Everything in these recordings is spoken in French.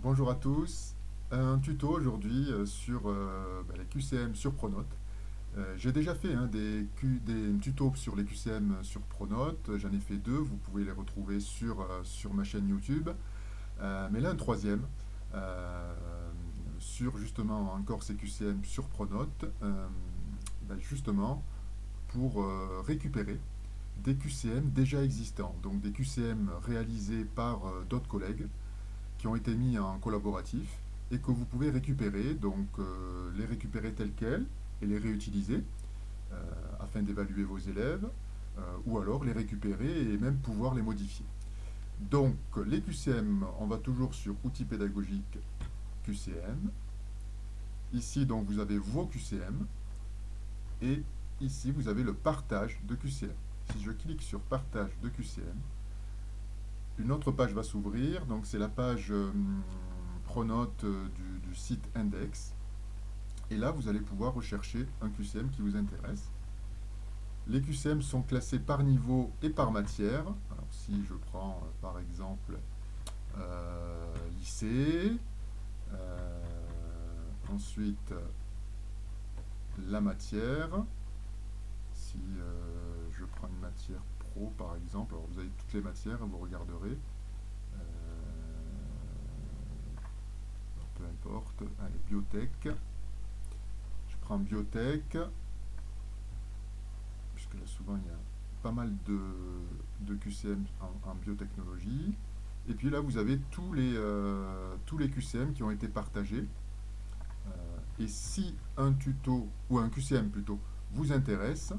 Bonjour à tous, un tuto aujourd'hui sur les QCM sur Pronote. J'ai déjà fait des tutos sur les QCM sur Pronote, j'en ai fait deux, vous pouvez les retrouver sur ma chaîne YouTube. Mais là un troisième euh, sur justement encore ces QCM sur Pronote, justement pour récupérer des QCM déjà existants, donc des QCM réalisés par d'autres collègues qui ont été mis en collaboratif et que vous pouvez récupérer, donc les récupérer tels quels et les réutiliser euh, afin d'évaluer vos élèves, ou alors les récupérer et même pouvoir les modifier. Donc les QCM, on va toujours sur outils pédagogiques QCM. Ici donc vous avez vos QCM et ici vous avez le partage de QCM. Si je clique sur partage de QCM, une autre page va s'ouvrir, donc c'est la page Pronote du site Index. Et là, vous allez pouvoir rechercher un QCM qui vous intéresse. Les QCM sont classés par niveau et par matière. Alors, si je prends par exemple lycée, ensuite la matière. Si je prends une matière pro par exemple, alors vous avez toutes les matières, vous regarderez. Peu importe. Allez, biotech. Je prends biotech, puisque là souvent il y a pas mal de QCM en biotechnologie. Et puis là vous avez tous les QCM qui ont été partagés. Et si un tuto, ou un QCM plutôt, vous intéresse,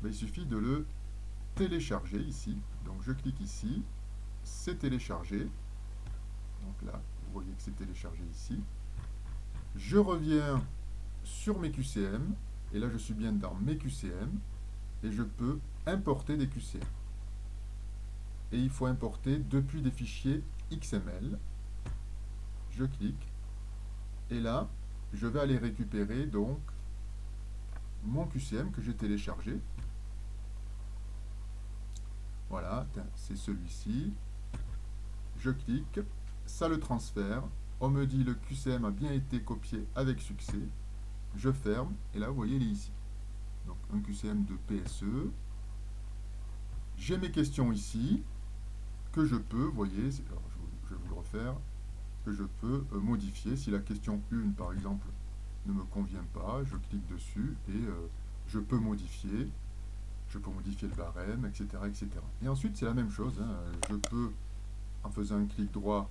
il suffit de le télécharger ici. Donc je clique ici, c'est téléchargé. Donc là, vous voyez que c'est téléchargé ici. Je reviens sur mes QCM, et là je suis bien dans mes QCM, et je peux importer des QCM. Et il faut importer depuis des fichiers XML. Je clique, et là, je vais aller récupérer donc mon QCM que j'ai téléchargé. Voilà, c'est celui-ci. Je clique, ça le transfère. On me dit le QCM a bien été copié avec succès. Je ferme, et là, vous voyez, il est ici. Donc, un QCM de PSE. J'ai mes questions ici, que je peux, vous voyez, alors je vais vous le refaire, que je peux modifier. Si la question 1, par exemple, ne me convient pas, je clique dessus et je peux modifier. Je peux modifier le barème, etc. etc. Et ensuite, c'est la même chose. Je peux, en faisant un clic droit,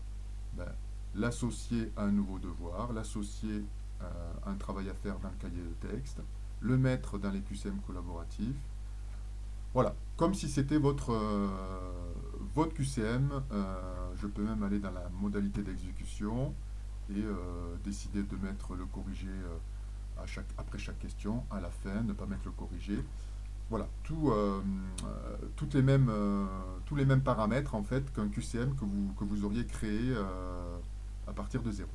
l'associer à un nouveau devoir, l'associer à un travail à faire dans le cahier de texte, le mettre dans les QCM collaboratifs. Voilà, comme si c'était votre QCM, je peux même aller dans la modalité d'exécution et décider de mettre le corrigé après chaque question, à la fin, ne pas mettre le corrigé. Voilà, tous les mêmes paramètres en fait qu'un QCM que vous auriez créé à partir de zéro.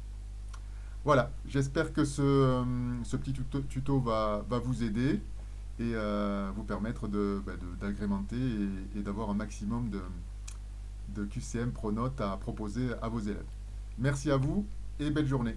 Voilà, j'espère que ce petit tuto va vous aider et vous permettre d'agrémenter et d'avoir un maximum de QCM Pronote à proposer à vos élèves. Merci à vous et belle journée.